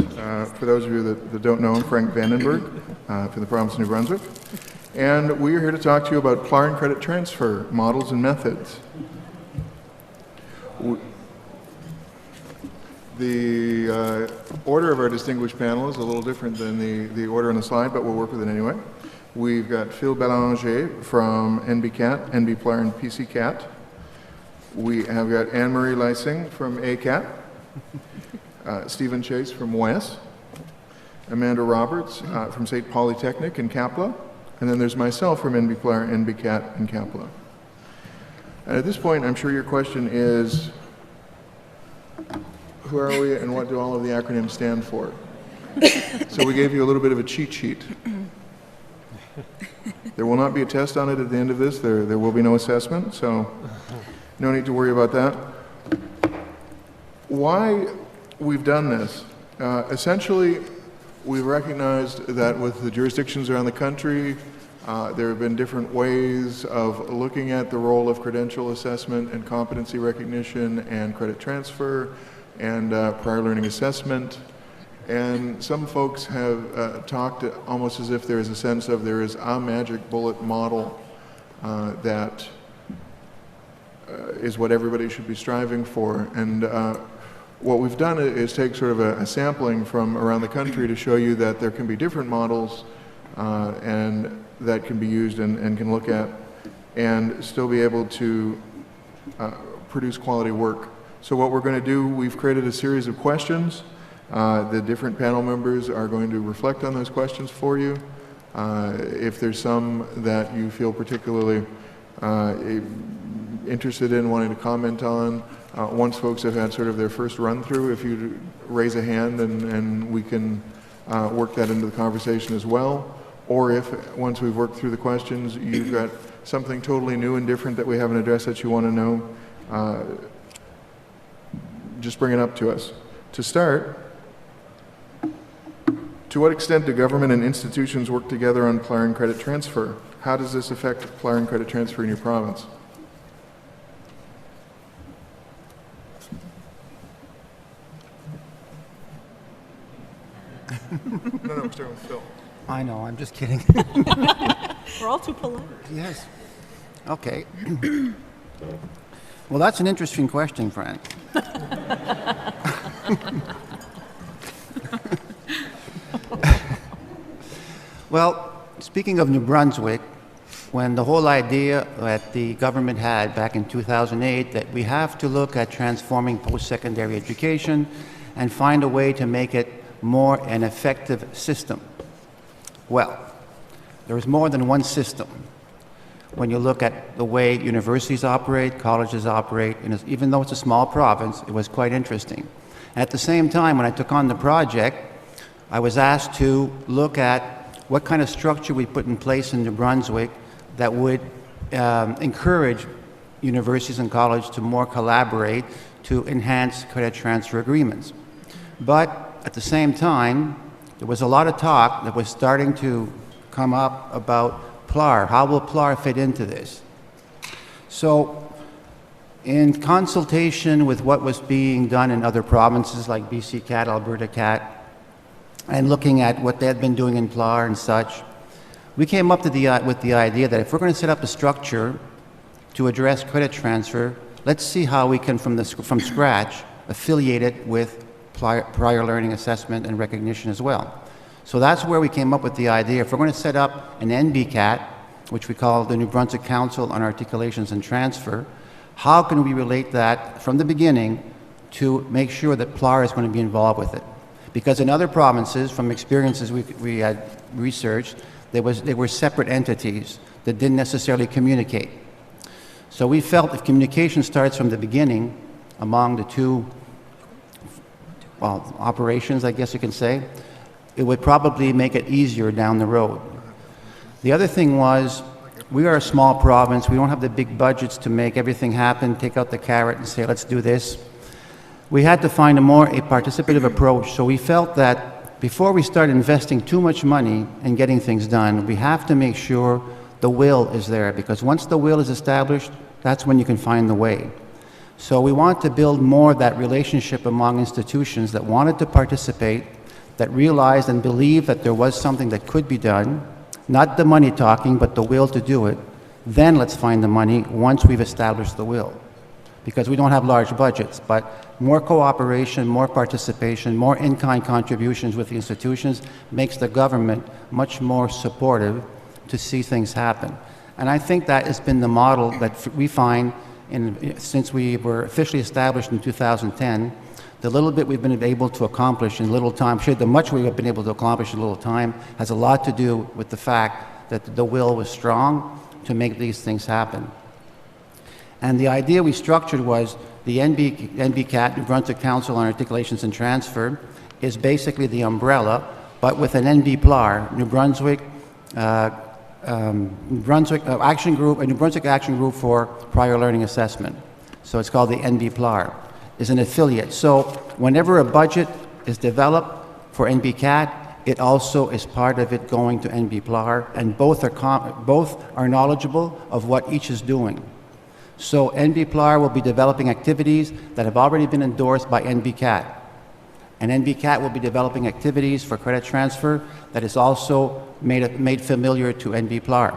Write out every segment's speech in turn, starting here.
For those of you that don't know, I'm Frank Vandenburg from the province of New Brunswick. And we are here to talk to you about PLAR and Credit Transfer models and methods. The order of our distinguished panel is a little different than the order on the slide, but we'll work with it anyway. We've got Phil Belanger from NBCAT, PLAR and PCCAT. We have got Anne-Marie Lyseng from ACAT, Stephen Chase from WES, Amanda Roberts from SAIT Polytechnic in CAPLA, and then there's myself from PLAR, NBCAT, and CAPLA. And at this point, I'm sure your question is, who are we and what do all of the acronyms stand for? So we gave you a little bit of a cheat sheet. There will not be a test on it at the end of this. There will be no assessment, so no need to worry about that. Why we've done this? Essentially, we've recognized that with the jurisdictions around the country, there have been different ways of looking at the role of credential assessment and competency recognition and credit transfer and prior learning assessment. And some folks have talked almost as if there is a sense of there is a magic bullet model that is what everybody should be striving for. And what we've done is take sort of a sampling from around the country to show you that there can be different models and that can be used and can look at and still be able to produce quality work. So what we're going to do, we've created a series of questions. The different panel members are going to reflect on those questions for you. If there's some that you feel particularly interested in wanting to comment on, once folks have had sort of their first run through, if you raise a hand and we can work that into the conversation as well. Or if once we've worked through the questions, you've got something totally new and different that we haven't addressed that you want to know, just bring it up to us. To start, to what extent do government and institutions work together on PLAR and credit transfer? How does this affect PLAR and credit transfer in your province? No, we're starting with Phil. I know, I'm just kidding. We're all too polite. Yes. Okay. Well, that's an interesting question, Frank. Well, speaking of New Brunswick, when the whole idea that the government had back in 2008 that we have to look at transforming post-secondary education and find a way to make it more an effective system. Well, there is more than one system. When you look at the way universities operate, colleges operate, and even though it's a small province, it was quite interesting. At the same time, when I took on the project, I was asked to look at what kind of structure we put in place in New Brunswick that would encourage universities and colleges to more collaborate to enhance credit transfer agreements. But at the same time, there was a lot of talk that was starting to come up about PLAR. How will PLAR fit into this? So, in consultation with what was being done in other provinces like BC-CAT, Alberta CAT, and looking at what they had been doing in PLAR and such, we came up to with the idea that if we're going to set up a structure to address credit transfer, let's see how we can, from scratch, affiliate it with prior learning assessment and recognition as well. So that's where we came up with the idea. If we're going to set up an NBCAT, which we call the New Brunswick Council on Articulations and Transfer, how can we relate that from the beginning to make sure that PLAR is going to be involved with it? Because in other provinces, from experiences we had researched, they were separate entities that didn't necessarily communicate. So we felt if communication starts from the beginning among the two, well, operations, I guess you can say, it would probably make it easier down the road. The other thing was, we are a small province. We don't have the big budgets to make everything happen, take out the carrot and say, let's do this. We had to find a participative approach. So we felt that before we start investing too much money in getting things done, we have to make sure the will is there, because once the will is established, that's when you can find the way. So we want to build more of that relationship among institutions that wanted to participate, that realized and believed that there was something that could be done, not the money talking, but the will to do it, then let's find the money once we've established the will. Because we don't have large budgets, but more cooperation, more participation, more in-kind contributions with the institutions makes the government much more supportive to see things happen. And I think that has been the model that we find since we were officially established in 2010. The little bit we've been able to accomplish in little time, the much we have been able to accomplish in little time, has a lot to do with the fact that the will was strong to make these things happen. And the idea we structured was the NBCAT, New Brunswick Council on Articulations and Transfer, is basically the umbrella, but with an PLAR, New Brunswick Action Group, a New Brunswick Action Group for Prior Learning Assessment. So it's called the PLAR, is an affiliate. So whenever a budget is developed for NBCAT, it also is part of it going to PLAR, and both are knowledgeable of what each is doing. So PLAR will be developing activities that have already been endorsed by NBCAT. And NBCAT will be developing activities for credit transfer that is also made familiar to PLAR.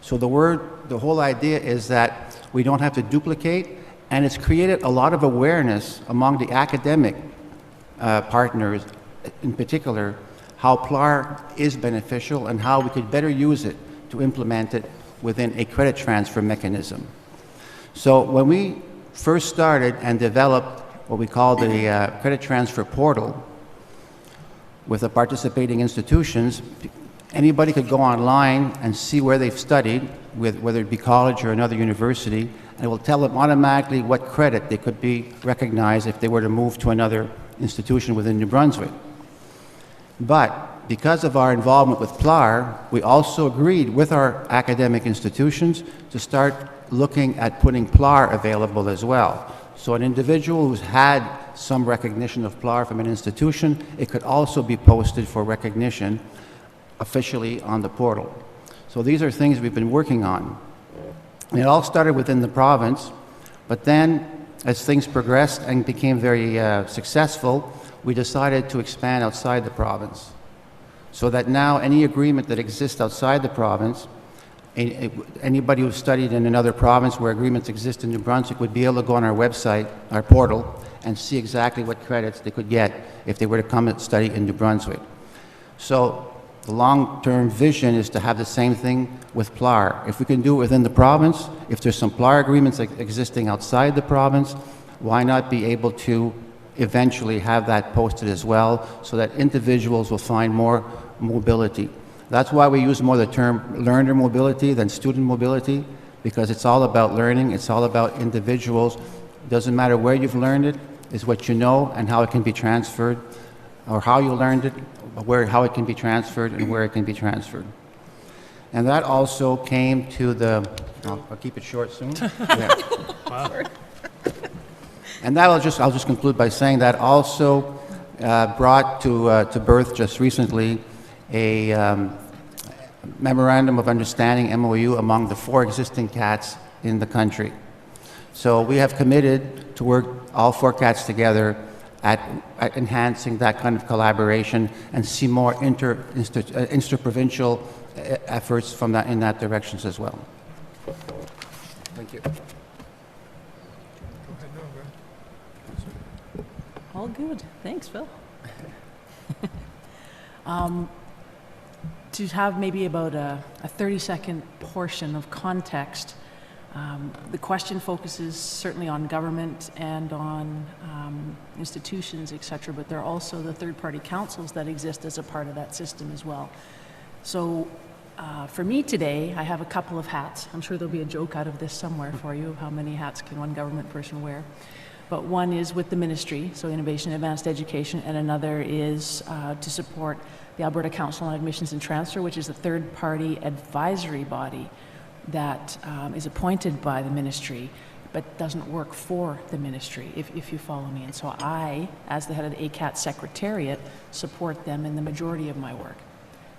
So the whole idea is that we don't have to duplicate, and it's created a lot of awareness among the academic partners in particular, how PLAR is beneficial and how we could better use it to implement it within a credit transfer mechanism. So when we first started and developed what we call the credit transfer portal with the participating institutions, anybody could go online and see where they've studied, whether it be college or another university, and it will tell them automatically what credit they could be recognized if they were to move to another institution within New Brunswick. But because of our involvement with PLAR, we also agreed with our academic institutions to start looking at putting PLAR available as well. So an individual who's had some recognition of PLAR from an institution, it could also be posted for recognition officially on the portal. So these are things we've been working on. And it all started within the province, but then as things progressed and became very successful, we decided to expand outside the province. So that now any agreement that exists outside the province, anybody who's studied in another province where agreements exist in New Brunswick would be able to go on our website, our portal, and see exactly what credits they could get if they were to come and study in New Brunswick. So the long-term vision is to have the same thing with PLAR. If we can do it within the province, if there's some PLAR agreements existing outside the province, why not be able to eventually have that posted as well so that individuals will find more mobility. That's why we use more the term learner mobility than student mobility, because it's all about learning, it's all about individuals. It doesn't matter where you've learned it, it's what you know and how it can be transferred, or how you learned it, how it can be transferred and where it can be transferred. And that also came to the, I'll keep it short soon. Yeah. Wow. And that I'll just conclude by saying that also brought to birth just recently a memorandum of understanding, MOU, among the 4 existing CATs in the country. So we have committed to work all 4 CATs together at enhancing that kind of collaboration and see more interprovincial efforts from in that directions as well. Thank you. All good. Thanks, Phil. To have maybe about a 30-second portion of context, the question focuses certainly on government and on institutions, etc., but there are also the third-party councils that exist as a part of that system as well. So for me today, I have a couple of hats. I'm sure there'll be a joke out of this somewhere for you of how many hats can one government person wear. But one is with the ministry, so Innovation and Advanced Education, and another is to support the Alberta Council on Admissions and Transfer, which is a third-party advisory body that is appointed by the ministry but doesn't work for the ministry, if you follow me. And so I, as the head of the ACAT Secretariat, support them in the majority of my work.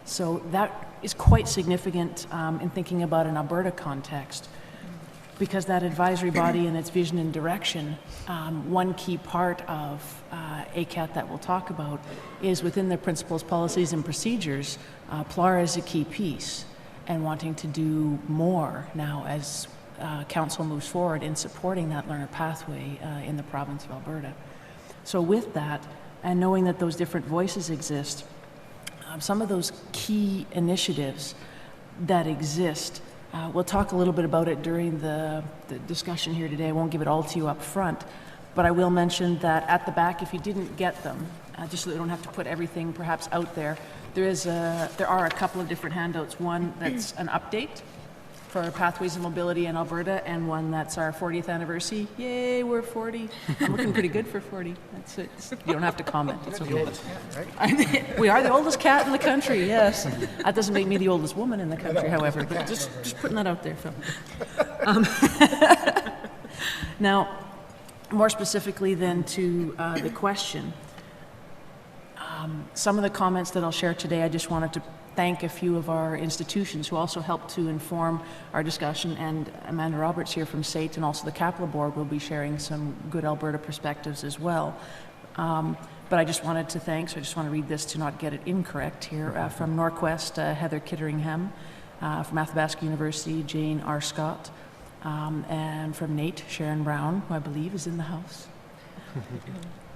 So that is quite significant in thinking about an Alberta context, because that advisory body and its vision and direction, one key part of ACAT that we'll talk about is within their principles, policies, and procedures, PLAR is a key piece, and wanting to do more now as Council moves forward in supporting that learner pathway in the province of Alberta. So with that, and knowing that those different voices exist, some of those key initiatives that exist, we'll talk a little bit about it during the discussion here today. I won't give it all to you up front, but I will mention that at the back, if you didn't get them, just so that we don't have to put everything perhaps out there, there are a couple of different handouts. One that's an update for Pathways of Mobility in Alberta, and one that's our 40th anniversary. Yay, we're 40. I'm looking pretty good for 40. That's it. You don't have to comment. It's okay. We are the oldest cat in the country, yes. That doesn't make me the oldest woman in the country, however, but just putting that out there, Phil. Now, more specifically then to the question, some of the comments that I'll share today, I just wanted to thank a few of our institutions who also helped to inform our discussion, and Amanda Roberts here from SAIT and also the Capital Board will be sharing some good Alberta perspectives as well. But I just wanted to thank, so I just want to read this to not get it incorrect here, from Norquest, Heather Kitteringham, from Athabasca University, Jane R. Scott, and from NATE, Sharon Brown, who I believe is in the house,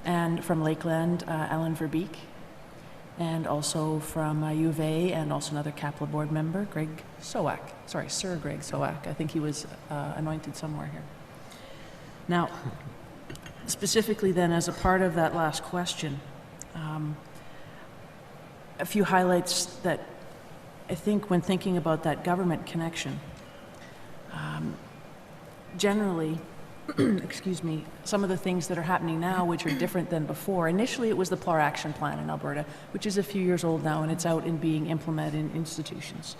and from Lakeland, Alan Verbeek, and also from U of A, and also another Capital Board member, Greg Sowak. Sorry, Sir Greg Sowak. I think he was anointed somewhere here. Now, specifically then, as a part of that last question, a few highlights that I think when thinking about that government connection, generally, excuse me, some of the things that are happening now which are different than before. Initially it was the PLAR action plan in Alberta, which is a few years old now, and it's out and being implemented in institutions.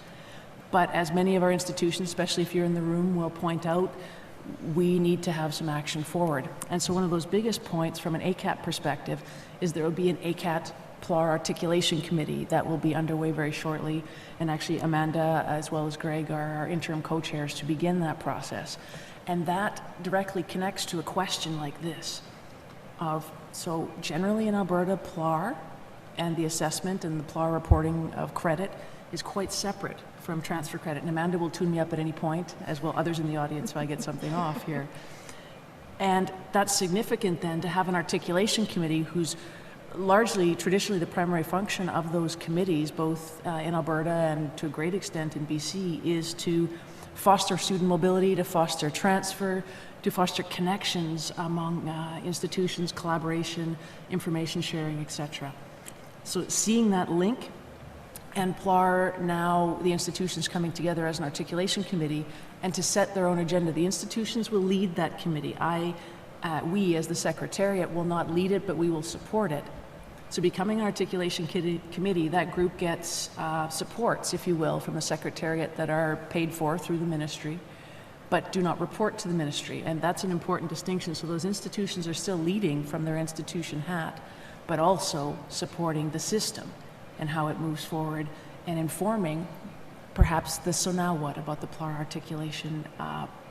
But as many of our institutions, especially if you're in the room, will point out, we need to have some action forward. And so one of those biggest points from an ACAT perspective is there will be an ACAT PLAR Articulation Committee that will be underway very shortly, and actually Amanda as well as Greg are our interim co-chairs to begin that process. And that directly connects to a question like this of, so generally in Alberta, PLAR and the assessment and the PLAR reporting of credit is quite separate from transfer credit. And Amanda will tune me up at any point, as will others in the audience, so I get something off here. And that's significant then to have an articulation committee who's largely, traditionally, the primary function of those committees, both in Alberta and to a great extent in BC, is to foster student mobility, to foster transfer, to foster connections among institutions, collaboration, information sharing, etc. So seeing that link, and PLAR now, the institutions coming together as an articulation committee, and to set their own agenda. The institutions will lead that committee. We as the Secretariat will not lead it, but we will support it. So becoming an articulation committee, that group gets supports, if you will, from the Secretariat that are paid for through the ministry, but do not report to the ministry. And that's an important distinction. So those institutions are still leading from their institution hat, but also supporting the system and how it moves forward, and informing perhaps the so now what about the PLAR articulation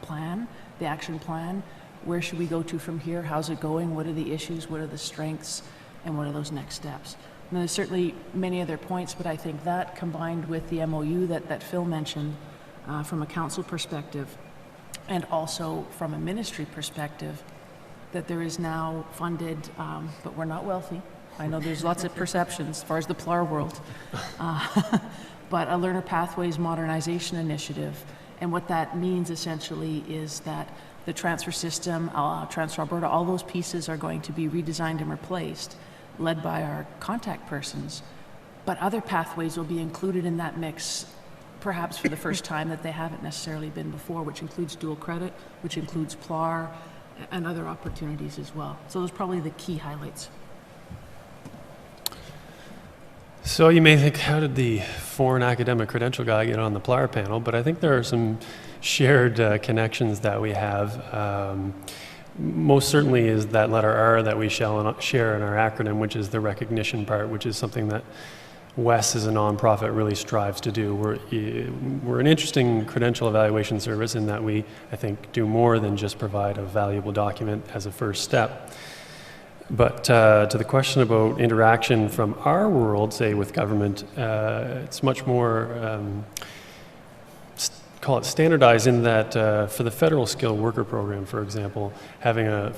plan, the action plan. Where should we go to from here? How's it going? What are the issues? What are the strengths? And what are those next steps? And there's certainly many other points, but I think that combined with the MOU that Phil mentioned from a council perspective, and also from a ministry perspective, that there is now funded, but we're not wealthy. I know there's lots of perceptions as far as the PLAR world, but a Learner Pathways Modernization Initiative. And what that means essentially is that the transfer system, Transfer Alberta, all those pieces are going to be redesigned and replaced, led by our contact persons, but other pathways will be included in that mix, perhaps for the first time that they haven't necessarily been before, which includes dual credit, which includes PLAR, and other opportunities as well. So those are probably the key highlights. So you may think, how did the foreign academic credential guy get on the PLAR panel? But I think there are some shared connections that we have. Most certainly is that letter R that we share in our acronym, which is the recognition part, which is something that WES as a nonprofit really strives to do. We're an interesting credential evaluation service in that we, I think, do more than just provide a valuable document as a first step. But to the question about interaction from our world, say with government, it's much more, call it standardized in that for the federal skilled worker program, for example, having a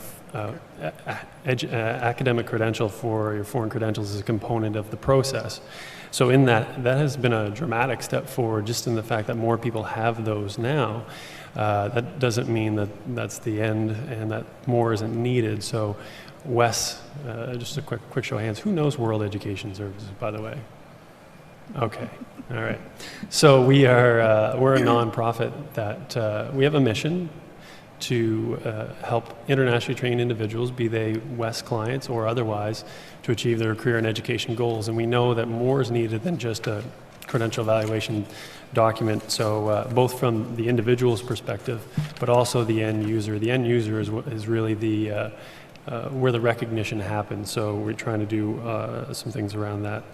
academic credential for your foreign credentials is a component of the process. So in that has been a dramatic step forward just in the fact that more people have those now. That doesn't mean that that's the end and that more isn't needed. So Wes, just a quick show of hands. Who knows World Education Services, by the way? Okay, all right. So we're a nonprofit that we have a mission to help internationally trained individuals, be they WES clients or otherwise, to achieve their career and education goals. And we know that more is needed than just a credential evaluation document. So both from the individual's perspective, but also the end user. The end user is really the where the recognition happens. So we're trying to do some things around that.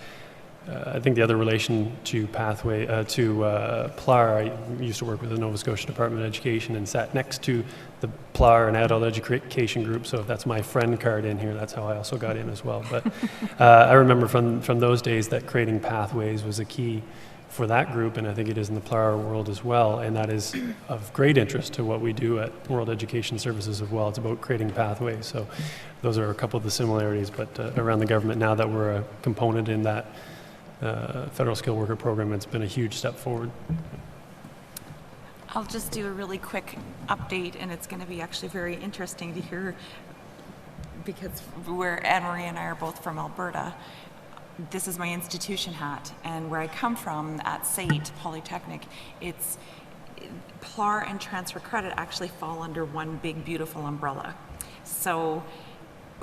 I think the other relation to pathway to PLAR, I used to work with the Nova Scotia Department of Education and sat next to the PLAR and adult education group. So if that's my friend card in here, that's how I also got in as well. But I remember from those days that creating pathways was a key for that group, and I think it is in the PLAR world as well. And that is of great interest to what we do at World Education Services as well. It's about creating pathways. So those are a couple of the similarities. But around the government, now that we're a component in that federal skilled worker program, it's been a huge step forward. I'll just do a really quick update, and it's going to be actually very interesting to hear because Anne-Marie and I are both from Alberta. This is my institution hat, and where I come from at SAIT, Polytechnic, it's PLAR and transfer credit actually fall under one big beautiful umbrella. So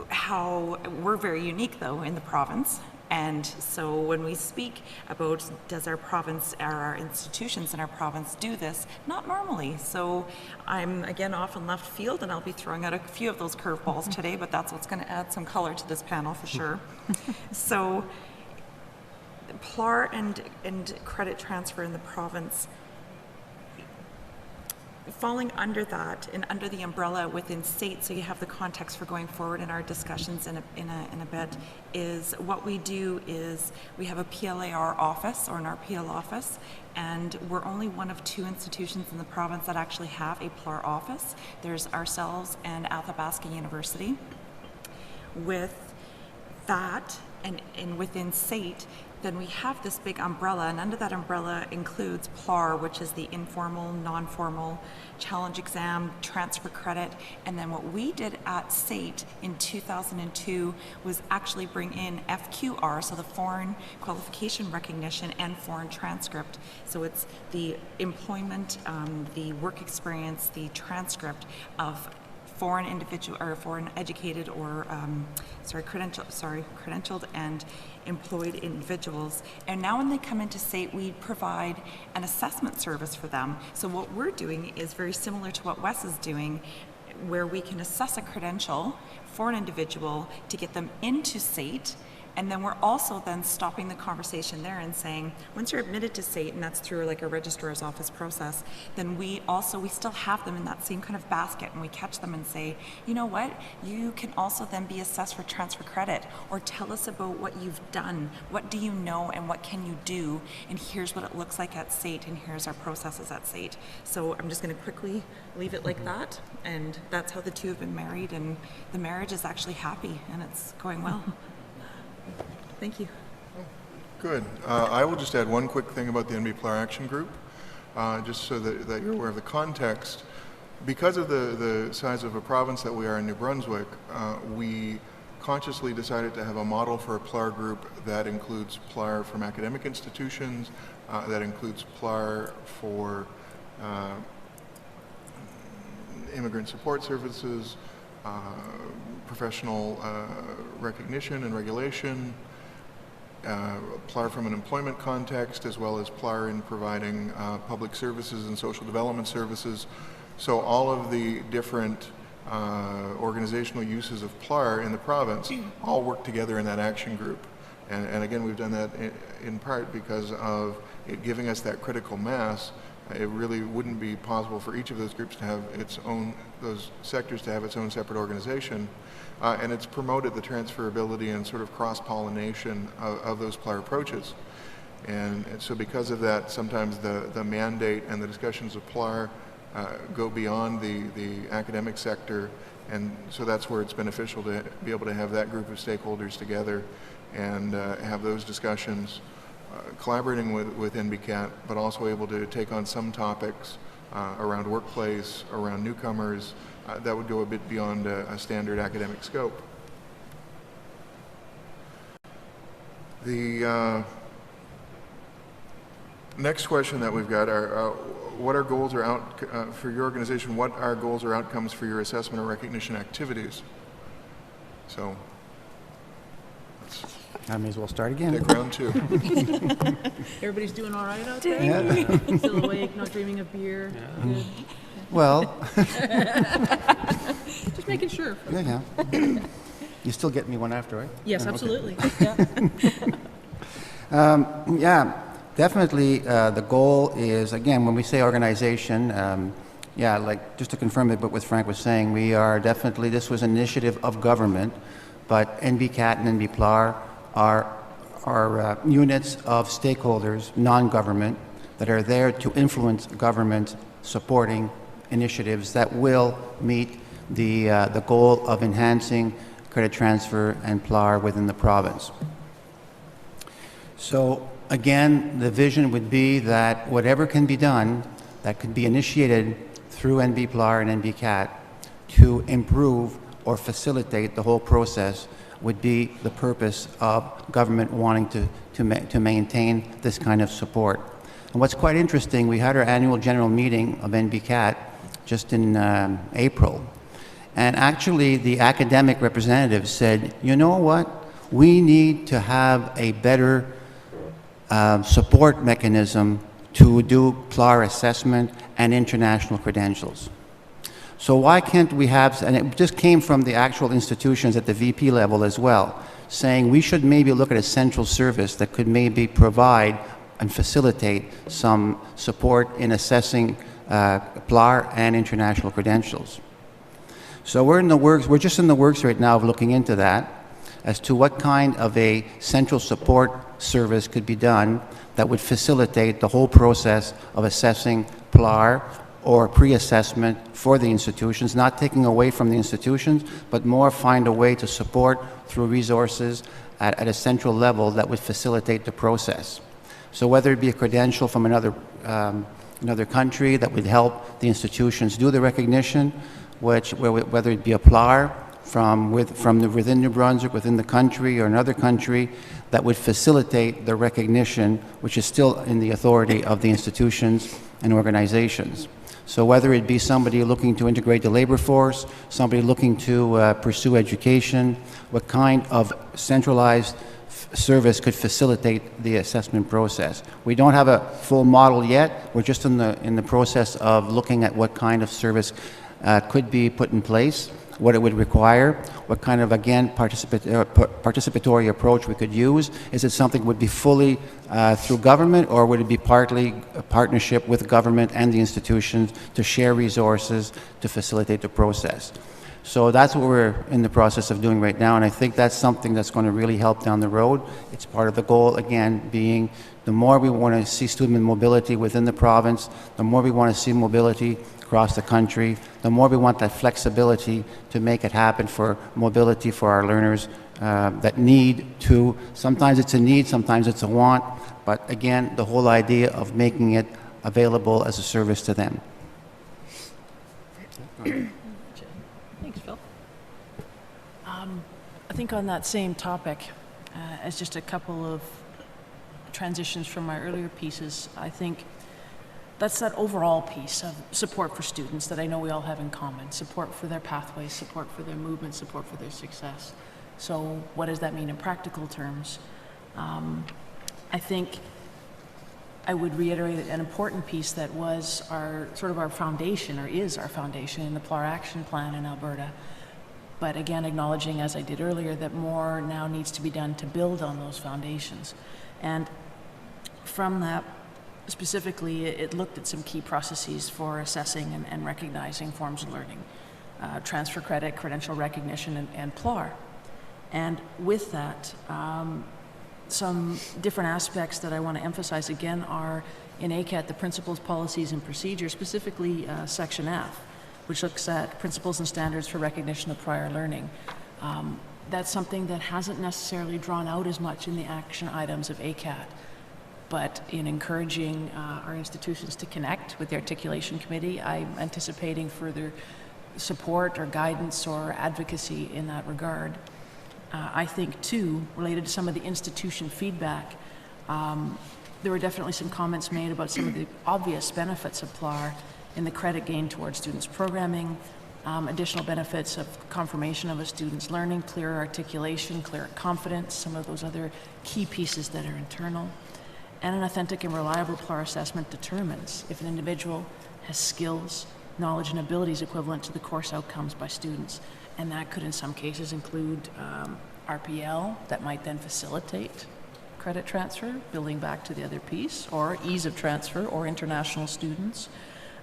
how we're very unique though in the province. And so when we speak about does our province, our institutions in our province do this, not normally. So I'm again off in left field and I'll be throwing out a few of those curveballs today, but that's what's going to add some color to this panel for sure. So PLAR and credit transfer in the province, falling under that and under the umbrella within SAIT, so you have the context for going forward in our discussions in a bit, is what we do is we have a PLAR office or an RPL office, and we're only one of 2 institutions in the province that actually have a PLAR office. There's ourselves and Athabasca University. With that and within SAIT, then we have this big umbrella, and under that umbrella includes PLAR, which is the informal, non-formal challenge exam, transfer credit, and then what we did at SAIT in 2002 was actually bring in FQR, so the foreign qualification recognition and foreign transcript. So it's the employment, the work experience, the transcript of foreign individual or foreign educated or credentialed and employed individuals. And now when they come into SAIT, we provide an assessment service for them. So what we're doing is very similar to what Wes is doing, where we can assess a credential for an individual to get them into SAIT. And then we're also then stopping the conversation there and saying, once you're admitted to SAIT, and that's through like a registrar's office process, then we still have them in that same kind of basket, and we catch them and say, you know what, you can also then be assessed for transfer credit, or tell us about what you've done, what do you know and what can you do, and here's what it looks like at SAIT, and here's our processes at SAIT. So I'm just going to quickly leave it like that, and that's how the 2 have been married, and the marriage is actually happy and it's going well. Thank you. Good. I will just add one quick thing about the NB PLAR Action Group, just so that you're aware of the context. Because of the size of a province that we are in New Brunswick, we consciously decided to have a model for a PLAR group that includes PLAR from academic institutions, that includes PLAR for immigrant support services, professional recognition and regulation, PLAR from an employment context, as well as PLAR in providing public services and social development services. So all of the different organizational uses of PLAR in the province all work together in that action group. And again, we've done that in part because of it giving us that critical mass. It really wouldn't be possible for each of those groups to have its own, those sectors to have its own separate organization. And it's promoted the transferability and sort of cross-pollination of those PLAR approaches. And so because of that, sometimes the mandate and the discussions of PLAR go beyond the academic sector, and so that's where it's beneficial to be able to have that group of stakeholders together and have those discussions, collaborating with NBCAT, but also able to take on some topics around workplace, around newcomers, that would go a bit beyond a standard academic scope. The next question that we've got are, what are goals or for your organization, what are goals or outcomes for your assessment or recognition activities? So, let's I may as well start again. take round two. Everybody's doing all right out there? Still awake, not dreaming of beer? Good. Well, Just making sure. yeah. You still get me one after, right? Yes, Okay. absolutely. Yeah. Yeah, definitely the goal is, again, when we say organization, yeah, like just to confirm it, but what Frank was saying, we are definitely, this was an initiative of government, but NBCAT and NBPLAR are units of stakeholders, non-government, that are there to influence government supporting initiatives that will meet the goal of enhancing credit transfer and PLAR within the province. So again, the vision would be that whatever can be done that could be initiated through NBPLAR and NBCAT to improve or facilitate the whole process would be the purpose of government wanting to maintain this kind of support. And what's quite interesting, we had our annual general meeting of NBCAT just in April. And actually, the academic representatives said, you know what? We need to have a better support mechanism to do PLAR assessment and international credentials. So why can't we have, and it just came from the actual institutions at the VP level as well, saying we should maybe look at a central service that could maybe provide and facilitate some support in assessing PLAR and international credentials. So we're just in the works right now of looking into that as to what kind of a central support service could be done that would facilitate the whole process of assessing PLAR or pre-assessment for the institutions, not taking away from the institutions, but more find a way to support through resources at a central level that would facilitate the process. So whether it be a credential from another country that would help the institutions do the recognition, whether it be a PLAR from within New Brunswick, within the country, or another country, that would facilitate the recognition, which is still in the authority of the institutions and organizations. So whether it be somebody looking to integrate the labor force, somebody looking to pursue education, what kind of centralized service could facilitate the assessment process. We don't have a full model yet. We're just in the process of looking at what kind of service could be put in place, what it would require, what kind of, again, participatory approach we could use. Is it something that would be fully through government, or would it be partly a partnership with government and the institutions to share resources to facilitate the process? So that's what we're in the process of doing right now, and I think that's something that's going to really help down the road. It's part of the goal, again, being the more we want to see student mobility within the province, the more we want to see mobility across the country, the more we want that flexibility to make it happen for mobility for our learners that need to. Sometimes it's a need, sometimes it's a want, but again, the whole idea of making it available as a service to them. Thanks, Phil. I think on that same topic, as just a couple of transitions from my earlier pieces, I think that's that overall piece of support for students that I know we all have in common. Support for their pathways, support for their movement, support for their success. So what does that mean in practical terms? I think I would reiterate an important piece that was our foundation, or is our foundation in the PLAR action plan in Alberta. But again, acknowledging, as I did earlier, that more now needs to be done to build on those foundations. And from that, specifically, it looked at some key processes for assessing and recognizing forms of learning, transfer credit, credential recognition, and PLAR. And with that, some different aspects that I want to emphasize again are in ACAT, the principles, policies, and procedures, specifically Section F, which looks at principles and standards for recognition of prior learning. That's something that hasn't necessarily drawn out as much in the action items of ACAT, but in encouraging our institutions to connect with the Articulation Committee, I'm anticipating further support or guidance or advocacy in that regard. I think, too, related to some of the institution feedback, there were definitely some comments made about some of the obvious benefits of PLAR in the credit gain towards students' programming, additional benefits of confirmation of a student's learning, clearer articulation, clearer confidence, some of those other key pieces that are internal. And an authentic and reliable PLAR assessment determines if an individual has skills, knowledge, and abilities equivalent to the course outcomes by students. And that could in some cases include RPL that might then facilitate credit transfer, building back to the other piece, or ease of transfer, or international students.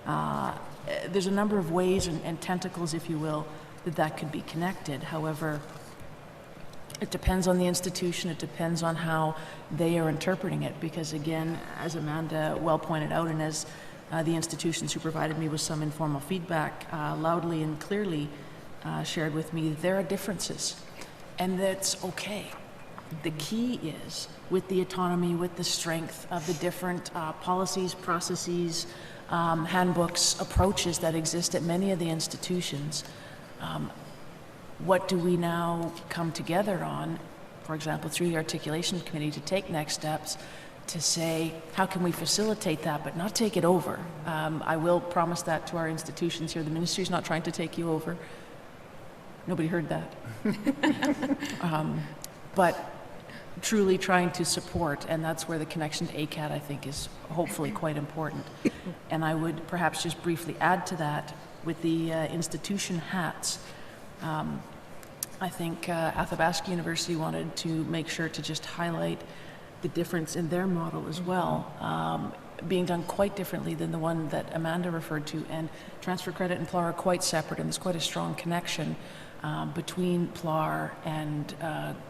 There's a number of ways and tentacles, if you will, that could be connected. However, it depends on the institution, it depends on how they are interpreting it, because again, as Amanda well pointed out, and as the institutions who provided me with some informal feedback loudly and clearly shared with me, there are differences, and that's okay. The key is, with the autonomy, with the strength of the different policies, processes, handbooks, approaches that exist at many of the institutions, what do we now come together on, for example, through the Articulation Committee, to take next steps to say, how can we facilitate that but not take it over? I will promise that to our institutions here. The ministry's not trying to take you over. Nobody heard that. But truly trying to support, and that's where the connection to ACAT, I think, is hopefully quite important. And I would perhaps just briefly add to that, with the institution hats, I think Athabasca University wanted to make sure to just highlight the difference in their model as well, being done quite differently than the one that Amanda referred to. And transfer credit and PLAR are quite separate, and there's quite a strong connection between PLAR and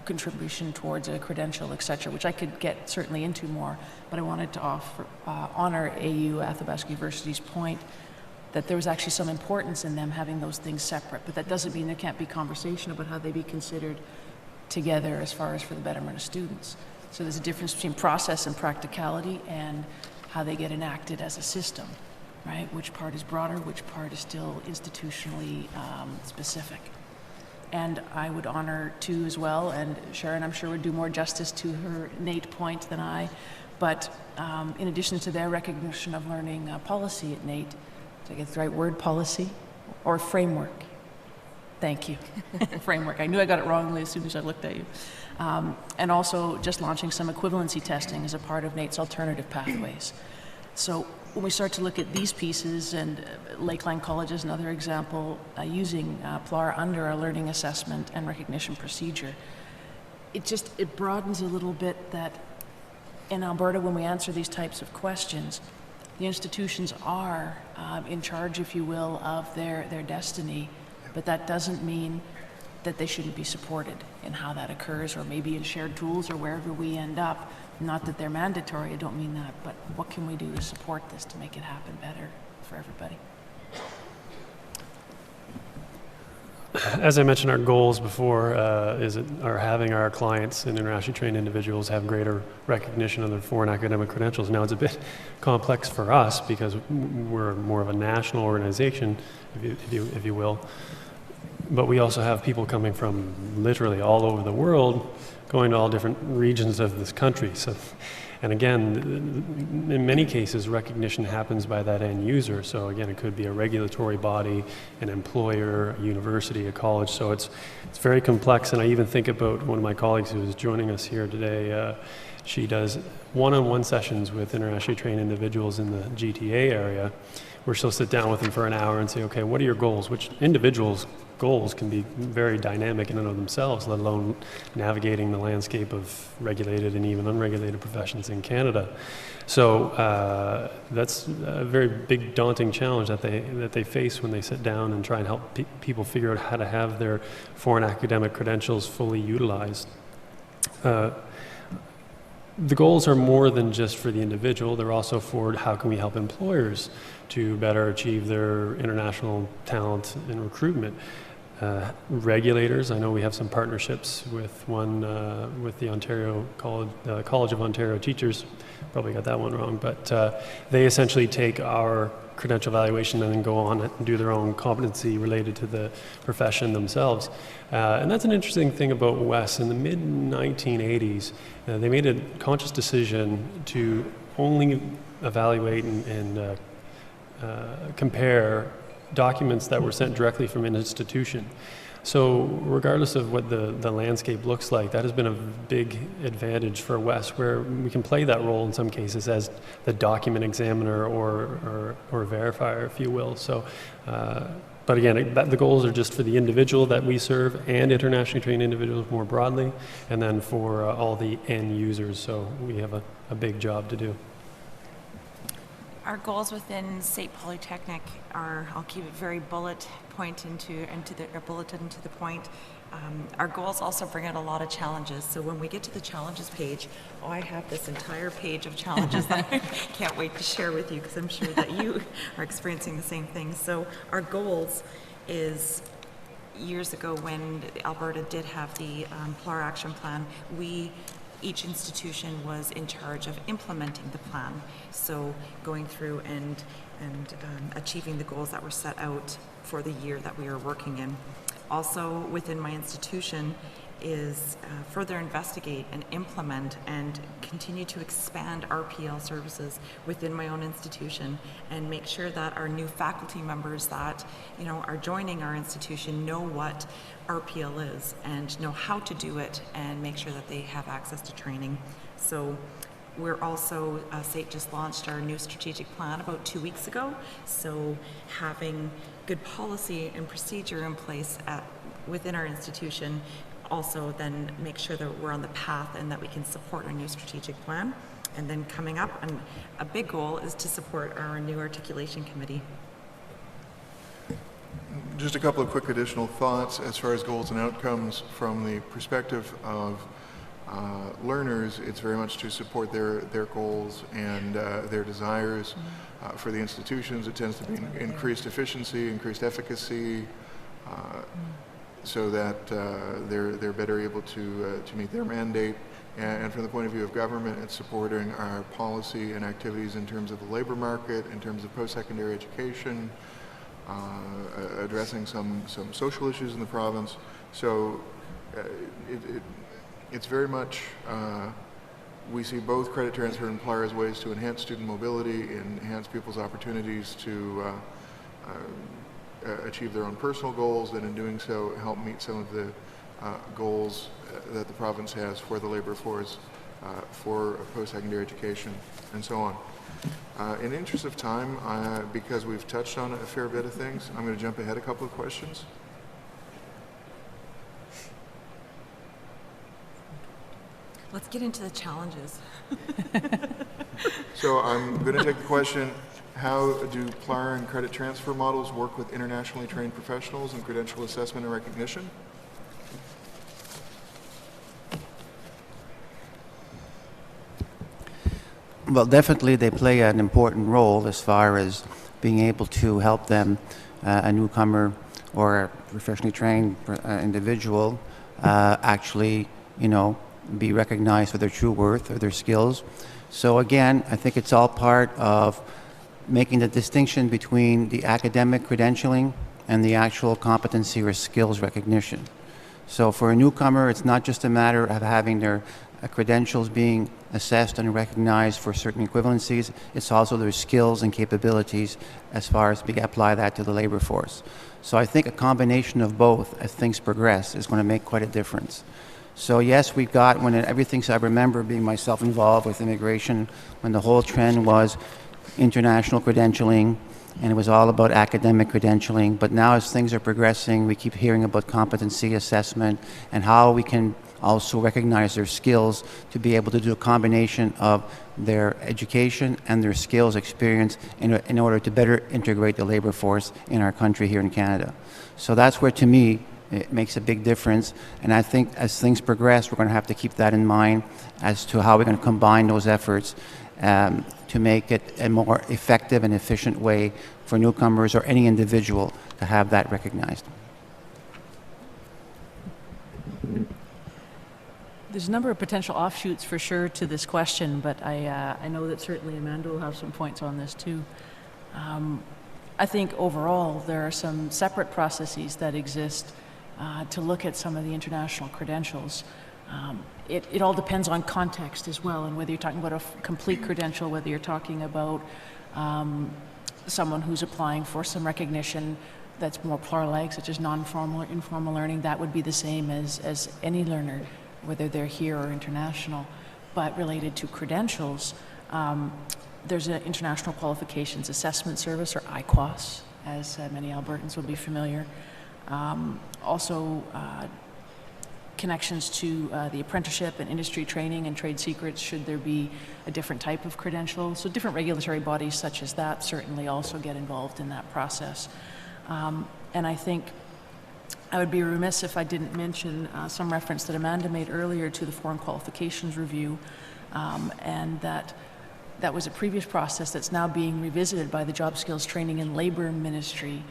contribution towards a credential, et cetera, which I could get certainly into more, but I wanted to honor AU Athabasca University's point that there was actually some importance in them having those things separate, but that doesn't mean there can't be conversation about how they be considered together as far as for the betterment of students. So there's a difference between process and practicality and how they get enacted as a system, right? Which part is broader, which part is still institutionally specific. And I would honor too as well, and Sharon I'm sure would do more justice to her NAIT point than I, but in addition to their recognition of learning policy at NAIT, did I get the right word, policy? Or framework? Thank you. Framework. I knew I got it wrongly as soon as I looked at you. And also just launching some equivalency testing as a part of NAIT's alternative pathways. So when we start to look at these pieces, and Lakeline College is another example, using PLAR under our learning assessment and recognition procedure, it broadens a little bit that in Alberta, when we answer these types of questions, the institutions are in charge, if you will, of their destiny, but that doesn't mean that they shouldn't be supported in how that occurs, or maybe in shared tools or wherever we end up. Not that they're mandatory, I don't mean that, but what can we do to support this to make it happen better for everybody? As I mentioned, our goals before are having our clients and internationally trained individuals have greater recognition of their foreign academic credentials. Now, it's a bit complex for us because we're more of a national organization, if you will. But we also have people coming from literally all over the world, going to all different regions of this country. So, and again, in many cases, recognition happens by that end user. So again, it could be a regulatory body, an employer, a university, a college. So it's very complex. And I even think about one of my colleagues who is joining us here today. She does one-on-one sessions with internationally trained individuals in the GTA area, where she'll sit down with them for an hour and say, okay, what are your goals? Which individuals' goals can be very dynamic in and of themselves, let alone navigating the landscape of regulated and even unregulated professions in Canada. So that's a very big, daunting challenge that they face when they sit down and try and help people figure out how to have their foreign academic credentials fully utilized. The goals are more than just for the individual. They're also for how can we help employers to better achieve their international talent and recruitment. Regulators, I know we have some partnerships with one, with the Ontario College of Ontario Teachers, probably got that one wrong, but they essentially take our credential evaluation and then go on and do their own competency related to the profession themselves. And that's an interesting thing about WES. In the mid-1980s, they made a conscious decision to only evaluate and compare documents that were sent directly from an institution. So regardless of what the landscape looks like, that has been a big advantage for WES, where we can play that role in some cases as the document examiner or verifier, if you will. So, but again, the goals are just for the individual that we serve and internationally trained individuals more broadly, and then for all the end users. So we have a big job to do. Our goals within SAIT Polytechnic are, I'll keep it very bulleted into the point. Our goals also bring out a lot of challenges. So when we get to the challenges page, I have this entire page of challenges that I can't wait to share with you, because I'm sure that you are experiencing the same things. So our goals is, years ago when Alberta did have the PLAR action plan, each institution was in charge of implementing the plan. So going through and achieving the goals that were set out for the year that we are working in. Also within my institution is further investigate and implement and continue to expand RPL services within my own institution, and make sure that our new faculty members that are joining our institution know what RPL is and know how to do it, and make sure that they have access to training. So we're also, SAIT just launched our new strategic plan about 2 weeks ago. So having good policy and procedure in place within our institution also then make sure that we're on the path and that we can support our new strategic plan. And then coming up, and a big goal is to support our new articulation committee. Just a couple of quick additional thoughts as far as goals and outcomes from the perspective of learners. It's very much to support their goals and their desires. For the institutions, it tends to be increased efficiency, increased efficacy, so that they're better able to meet their mandate. And from the point of view of government, it's supporting our policy and activities in terms of the labor market, in terms of post-secondary education, addressing some social issues in the province. So it's very much, we see both credit transfer and PLAR as ways to enhance student mobility, enhance people's opportunities to achieve their own personal goals, and in doing so help meet some of the goals that the province has for the labor force, for post-secondary education, and so on. In the interest of time, because we've touched on a fair bit of things, I'm going to jump ahead a couple of questions. Let's get into the challenges. So I'm going to take the question, how do PLAR and credit transfer models work with internationally trained professionals in credential assessment and recognition? Well, definitely they play an important role as far as being able to help them, a newcomer or a professionally trained individual, actually, be recognized for their true worth or their skills. So again, I think it's all part of making the distinction between the academic credentialing and the actual competency or skills recognition. So for a newcomer, it's not just a matter of having their credentials being assessed and recognized for certain equivalencies, it's also their skills and capabilities as far as we apply that to the labor force. So I think a combination of both as things progress is going to make quite a difference. So yes, we've got, when everything, I remember being myself involved with immigration, when the whole trend was international credentialing, and it was all about academic credentialing. But now as things are progressing, we keep hearing about competency assessment and how we can also recognize their skills to be able to do a combination of their education and their skills experience in order to better integrate the labor force in our country here in Canada. So that's where, to me, it makes a big difference. And I think as things progress, we're going to have to keep that in mind as to how we're going to combine those efforts to make it a more effective and efficient way for newcomers or any individual to have that recognized. There's a number of potential offshoots for sure to this question, but I know that certainly Amanda will have some points on this too. I think overall there are some separate processes that exist to look at some of the international credentials. It all depends on context as well, and whether you're talking about a complete credential, whether you're talking about someone who's applying for some recognition that's more PLAR-like, such as non-formal or informal learning, that would be the same as any learner, whether they're here or international. But related to credentials, there's an International Qualifications Assessment Service, or IQAS, as many Albertans will be familiar. Also, connections to the apprenticeship and industry training and trade secrets, should there be a different type of credential. So different regulatory bodies such as that certainly also get involved in that process. And I think I would be remiss if I didn't mention some reference that Amanda made earlier to the Foreign Qualifications Review, and that was a previous process that's now being revisited by the Job Skills Training and Labor Ministry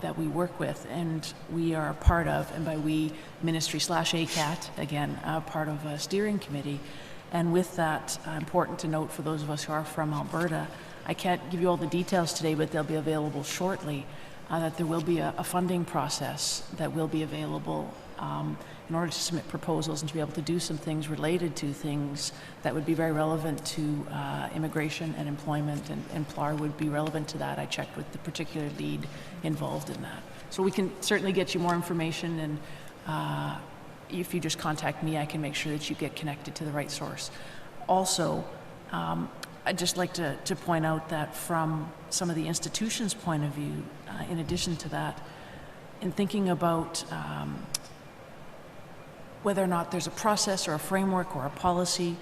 that we work with, and we are a part of, and by we, Ministry/ACAT, again, part of a steering committee. And with that, important to note for those of us who are from Alberta, I can't give you all the details today, but they'll be available shortly, that there will be a funding process that will be available in order to submit proposals and to be able to do some things related to things that would be very relevant to immigration and employment, and PLAR would be relevant to that. I checked with the particular lead involved in that. So we can certainly get you more information, and if you just contact me, I can make sure that you get connected to the right source. Also, I'd just like to point out that from some of the institutions' point of view, in addition to that, in thinking about whether or not there's a process or a framework or a policy,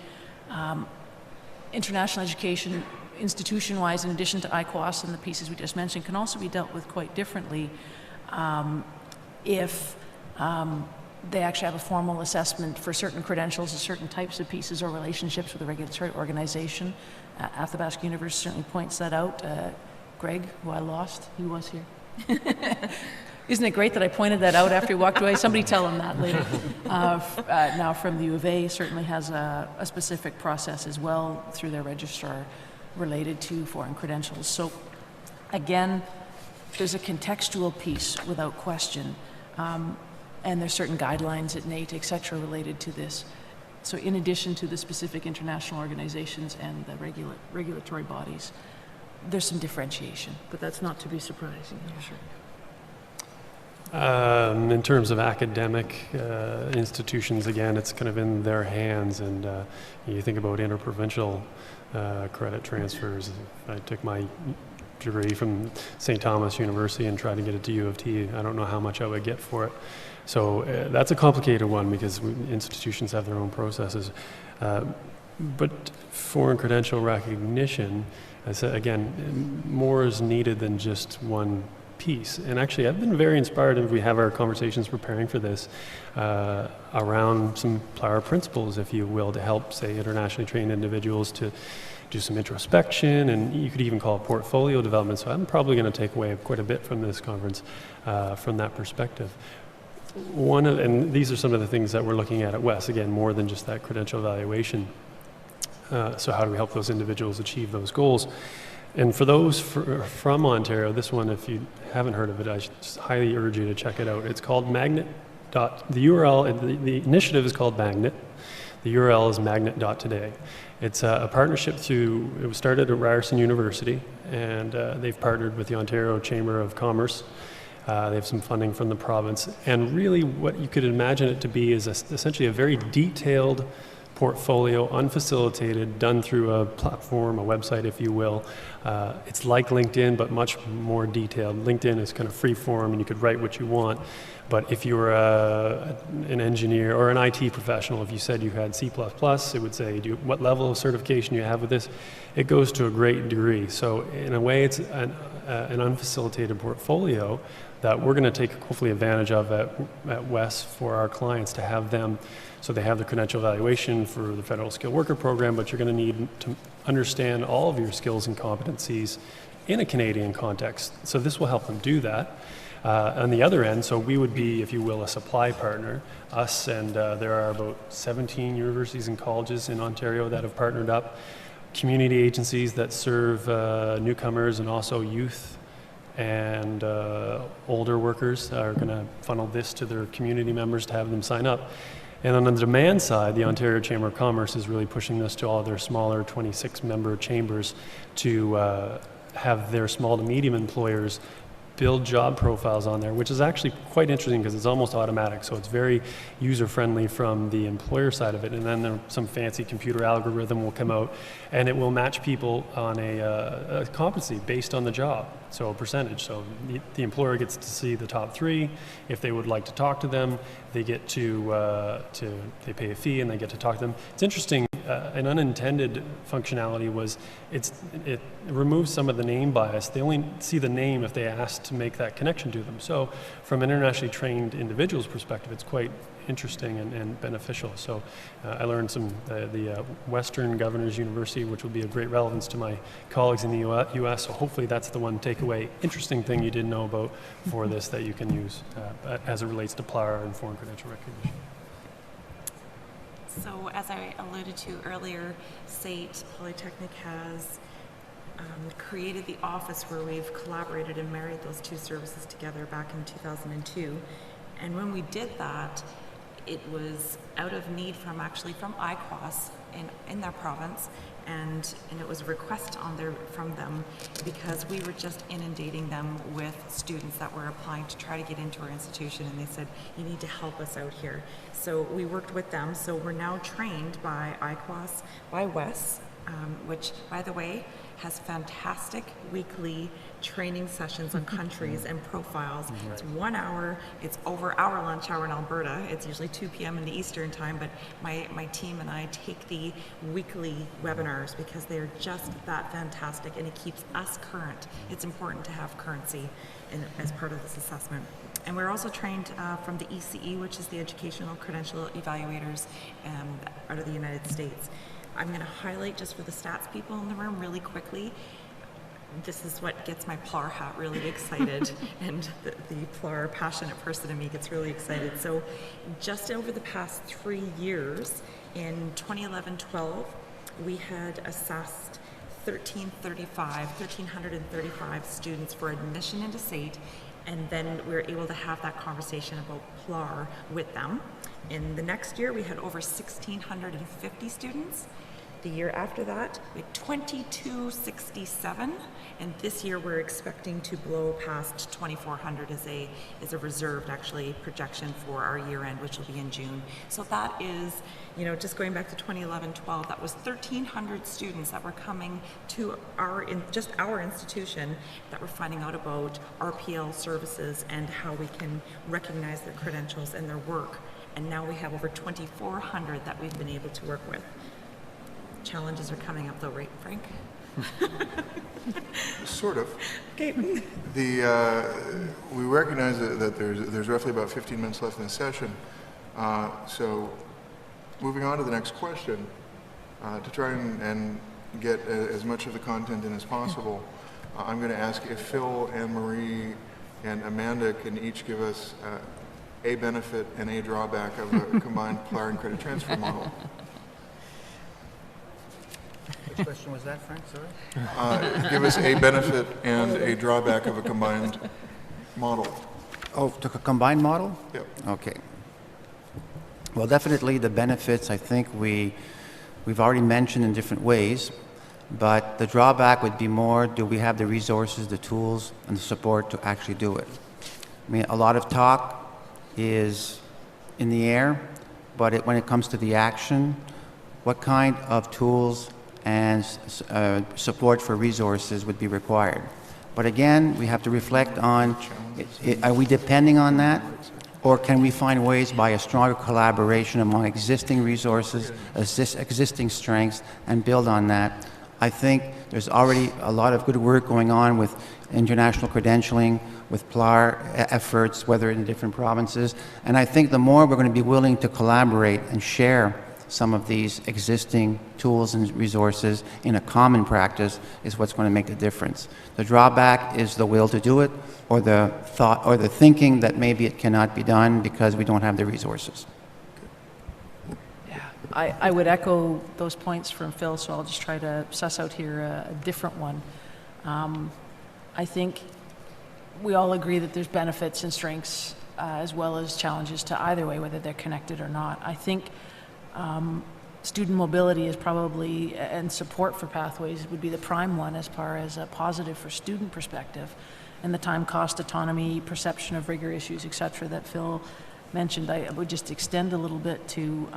international education, institution-wise, in addition to IQAS and the pieces we just mentioned, can also be dealt with quite differently if they actually have a formal assessment for certain credentials and certain types of pieces or relationships with a regulatory organization. Athabasca University certainly points that out. Greg, who I lost, he was here. Isn't it great that I pointed that out after he walked away? Somebody tell him that later. Now from the U of A certainly has a specific process as well through their registrar related to foreign credentials. So again, there's a contextual piece without question. And there's certain guidelines at NAIT, et cetera, related to this. So in addition to the specific international organizations and the regulatory bodies, there's some differentiation, but that's not to be surprising, I'm sure. In terms of academic institutions, again, it's kind of in their hands, and you think about interprovincial credit transfers. I took my degree from St. Thomas University and tried to get it to U of T. I don't know how much I would get for it. So that's a complicated one because institutions have their own processes. But foreign credential recognition, I said, again, more is needed than just one piece. And actually, I've been very inspired, and we have our conversations preparing for this, around some PLAR principles, if you will, to help, say, internationally trained individuals to do some introspection, and you could even call it portfolio development. So I'm probably going to take away quite a bit from this conference from that perspective. And these are some of the things that we're looking at WES, again, more than just that credential evaluation. So how do we help those individuals achieve those goals? And for those from Ontario, this one, if you haven't heard of it, I just highly urge you to check it out. It's called Magnet. The URL, the initiative is called Magnet. The URL is magnet.today. It's a partnership it was started at Ryerson University, and they've partnered with the Ontario Chamber of Commerce They have some funding from the province. And really what you could imagine it to be is essentially a very detailed portfolio, unfacilitated, done through a platform, a website, if you will. It's like LinkedIn, but much more detailed. LinkedIn is kind of free form, and you could write what you want. But if you were an engineer or an IT professional, if you said you had C++, it would say what level of certification you have with this. It goes to a great degree. So in a way, it's an unfacilitated portfolio that we're going to take hopefully advantage of at WES for our clients to have them. So they have the credential evaluation for the Federal Skilled Worker Program, but you're going to need to understand all of your skills and competencies in a Canadian context. So this will help them do that. On the other end, so we would be, if you will, a supply partner. Us and there are about 17 universities and colleges in Ontario that have partnered up. Community agencies that serve newcomers and also youth and older workers are going to funnel this to their community members to have them sign up. And on the demand side, the Ontario Chamber of Commerce is really pushing this to all their smaller 26-member chambers to have their small to medium employers build job profiles on there, which is actually quite interesting because it's almost automatic. So it's very user-friendly from the employer side of it. And then some fancy computer algorithm will come out and it will match people on a competency based on the job. So a percentage. So the employer gets to see the top 3. If they would like to talk to them, they get they pay a fee and they get to talk to them. It's interesting. An unintended functionality was it removes some of the name bias. They only see the name if they ask to make that connection to them. So from an internationally trained individual's perspective, it's quite interesting and beneficial. So I learned the Western Governors University, which will be of great relevance to my colleagues in the U.S. So hopefully that's the one takeaway, interesting thing you didn't know about for this that you can use as it relates to PLAR and foreign credential recognition. So as I alluded to earlier, SAIT, Polytechnic has created the office where we've collaborated and married those two services together back in 2002. And when we did that, it was out of need from ICROS in their province, and it was a request from them because we were just inundating them with students that were applying to try to get into our institution, and they said, you need to help us out here. So we worked with them. So we're now trained by ICROS, by WES, which, by the way, has fantastic weekly training sessions on countries and profiles. Right. It's 1 hour. It's over our lunch hour in Alberta. It's usually 2 p.m. in the Eastern time, but my team and I take the weekly webinars because they're just that fantastic, and it keeps us current. It's important to have currency as part of this assessment. And we're also trained from the ECE, which is the Educational Credential Evaluators out of the United States. I'm going to highlight, just for the stats people in the room, really quickly. This is what gets my PLAR hat really excited, and the PLAR passionate person in me gets really excited. So just over the past 3 years, in 2011-12, we had assessed 1,335 students for admission into SAIT, and then we were able to have that conversation about PLAR with them. In the next year, we had over 1,650 students. The year after that, we had 2,267, and this year we're expecting to blow past 2,400 as a reserved projection for our year end, which will be in June. So that is, just going back to 2011-12, that was 1,300 students that were coming to our institution that were finding out about RPL services and how we can recognize their credentials and their work. And now we have over 2,400 that we've been able to work with. Challenges are coming up though, right, Frank? Sort of. Okay. We recognize that there's roughly about 15 minutes left in the session. So moving on to the next question, to try and get as much of the content in as possible, I'm going to ask if Phil, Anne-Marie, and Amanda can each give us a benefit and a drawback of a combined PLAR and credit transfer model. Which question was that, Frank? Sorry? Give us a benefit and a drawback of a combined model. Oh, to a combined model? Yep. Okay. Well, definitely the benefits, I think we've already mentioned in different ways, but the drawback would be more, do we have the resources, the tools, and the support to actually do it? I mean, a lot of talk is in the air, but when it comes to the action, what kind of tools and support for resources would be required? But again, we have to reflect on, are we depending on that? Or can we find ways by a stronger collaboration among existing resources, existing strengths, and build on that? I think there's already a lot of good work going on with international credentialing, with PLAR efforts, whether in different provinces. And I think the more we're going to be willing to collaborate and share some of these existing tools and resources in a common practice is what's going to make the difference. The drawback is the will to do it, or the thought or the thinking that maybe it cannot be done because we don't have the resources. Yeah, I would echo those points from Phil, so I'll just try to suss out here a different one. I think we all agree that there's benefits and strengths as well as challenges to either way, whether they're connected or not. I think student mobility is probably, and support for pathways would be the prime one as far as a positive for student perspective, and the time, cost, autonomy, perception of rigor issues, et cetera, that Phil mentioned. I would just extend a little bit to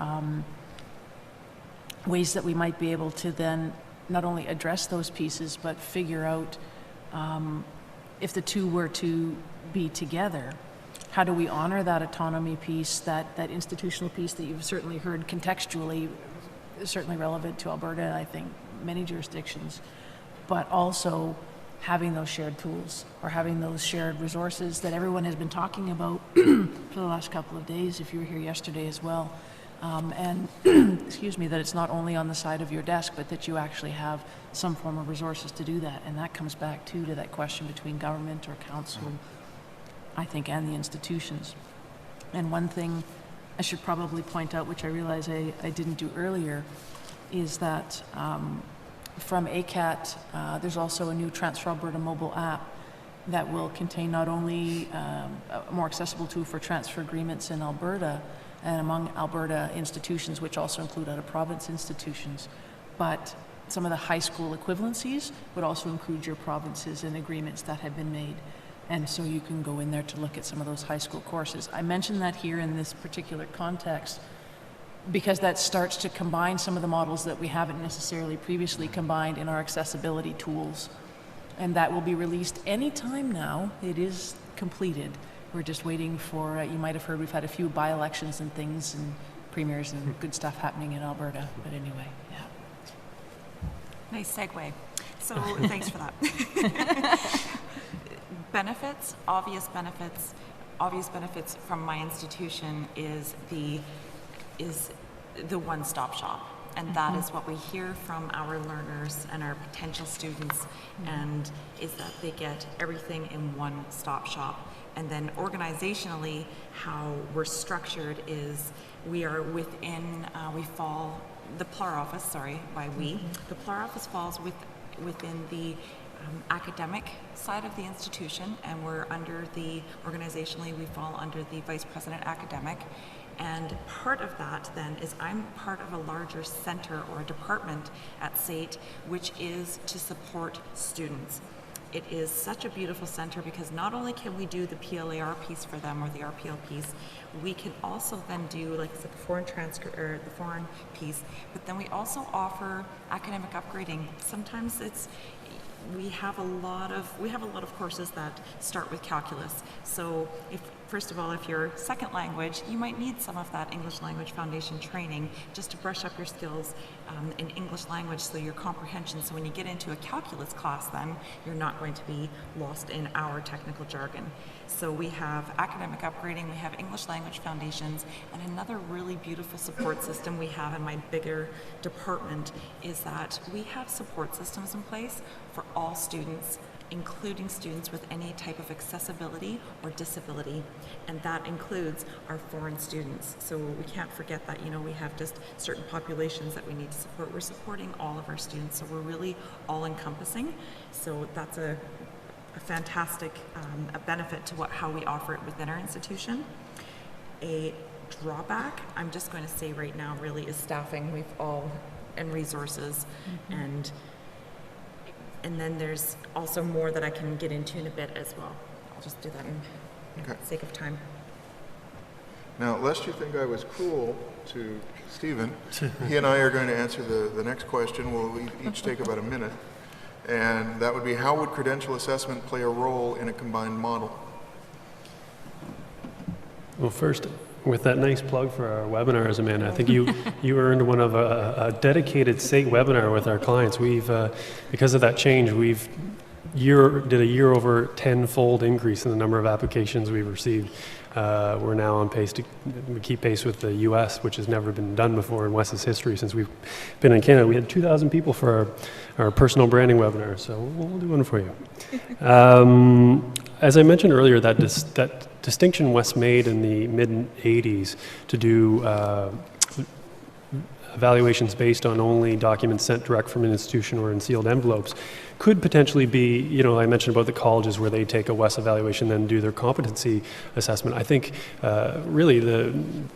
ways that we might be able to then not only address those pieces, but figure out if the two were to be together, how do we honor that autonomy piece, that institutional piece that you've certainly heard contextually, certainly relevant to Alberta, and I think many jurisdictions, but also having those shared tools or having those shared resources that everyone has been talking about for the last couple of days, if you were here yesterday as well. And excuse me, that it's not only on the side of your desk, but that you actually have some form of resources to do that. And that comes back too to that question between government or council, I think, and the institutions. And one thing I should probably point out, which I realize I didn't do earlier, is that from ACAT, there's also a new Transfer Alberta mobile app that will contain not only a more accessible tool for transfer agreements in Alberta and among Alberta institutions, which also include out-of-province institutions, but some of the high school equivalencies would also include your provinces and agreements that have been made. And so you can go in there to look at some of those high school courses. I mention that here in this particular context because that starts to combine some of the models that we haven't necessarily previously combined in our accessibility tools. And that will be released anytime now. It is completed. We're just waiting for, you might have heard, we've had a few by-elections and things and premiers and good stuff happening in Alberta. But anyway, yeah. Nice segue. So thanks for that. Benefits, obvious benefits from my institution is the one-stop shop. And that is what we hear from our learners and our potential students, and is that they get everything in one-stop shop. And then organizationally, how we're structured is we are within, the PLAR office, the PLAR office falls within the academic side of the institution, and we're under organizationally, we fall under the Vice President Academic. And part of that then is I'm part of a larger center or a department at SAIT, which is to support students. It is such a beautiful center because not only can we do the PLAR piece for them or the RPL piece, we can also then do like the foreign piece, but then we also offer academic upgrading. Sometimes we have a lot of courses that start with calculus. So first of all, if you're second language, you might need some of that English language foundation training just to brush up your skills in English language, so your comprehension. So when you get into a calculus class, then you're not going to be lost in our technical jargon. So we have academic upgrading, we have English language foundations, and another really beautiful support system we have in my bigger department is that we have support systems in place for all students, including students with any type of accessibility or disability, and that includes our foreign students. So we can't forget that, we have just certain populations that we need to support. We're supporting all of our students, so we're really all-encompassing. So that's a fantastic a benefit to how we offer it within our institution. A drawback, I'm just going to say right now, really is staffing. And resources, and then there's also more that I can get into in a bit as well. I'll just do that Okay. sake of time. Now, lest you think I was cruel to Stephen, he and I are going to answer the next question. We'll each take about a minute. And that would be, how would credential assessment play a role in a combined model? Well, first, with that nice plug for our webinars, Amanda, I think you earned one of a dedicated SAIT webinar with our clients. We've, because of that change, did a year over 10-fold increase in the number of applications we've received. We're now on pace to keep pace with the U.S., which has never been done before in West's history since we've been in Canada. We had 2,000 people for our personal branding webinar, so we'll do one for you. As I mentioned earlier, that distinction West made in the mid-'80s to do evaluations based on only documents sent direct from an institution or in sealed envelopes could potentially be, I mentioned about the colleges where they take a WES evaluation then do their competency assessment. I think really the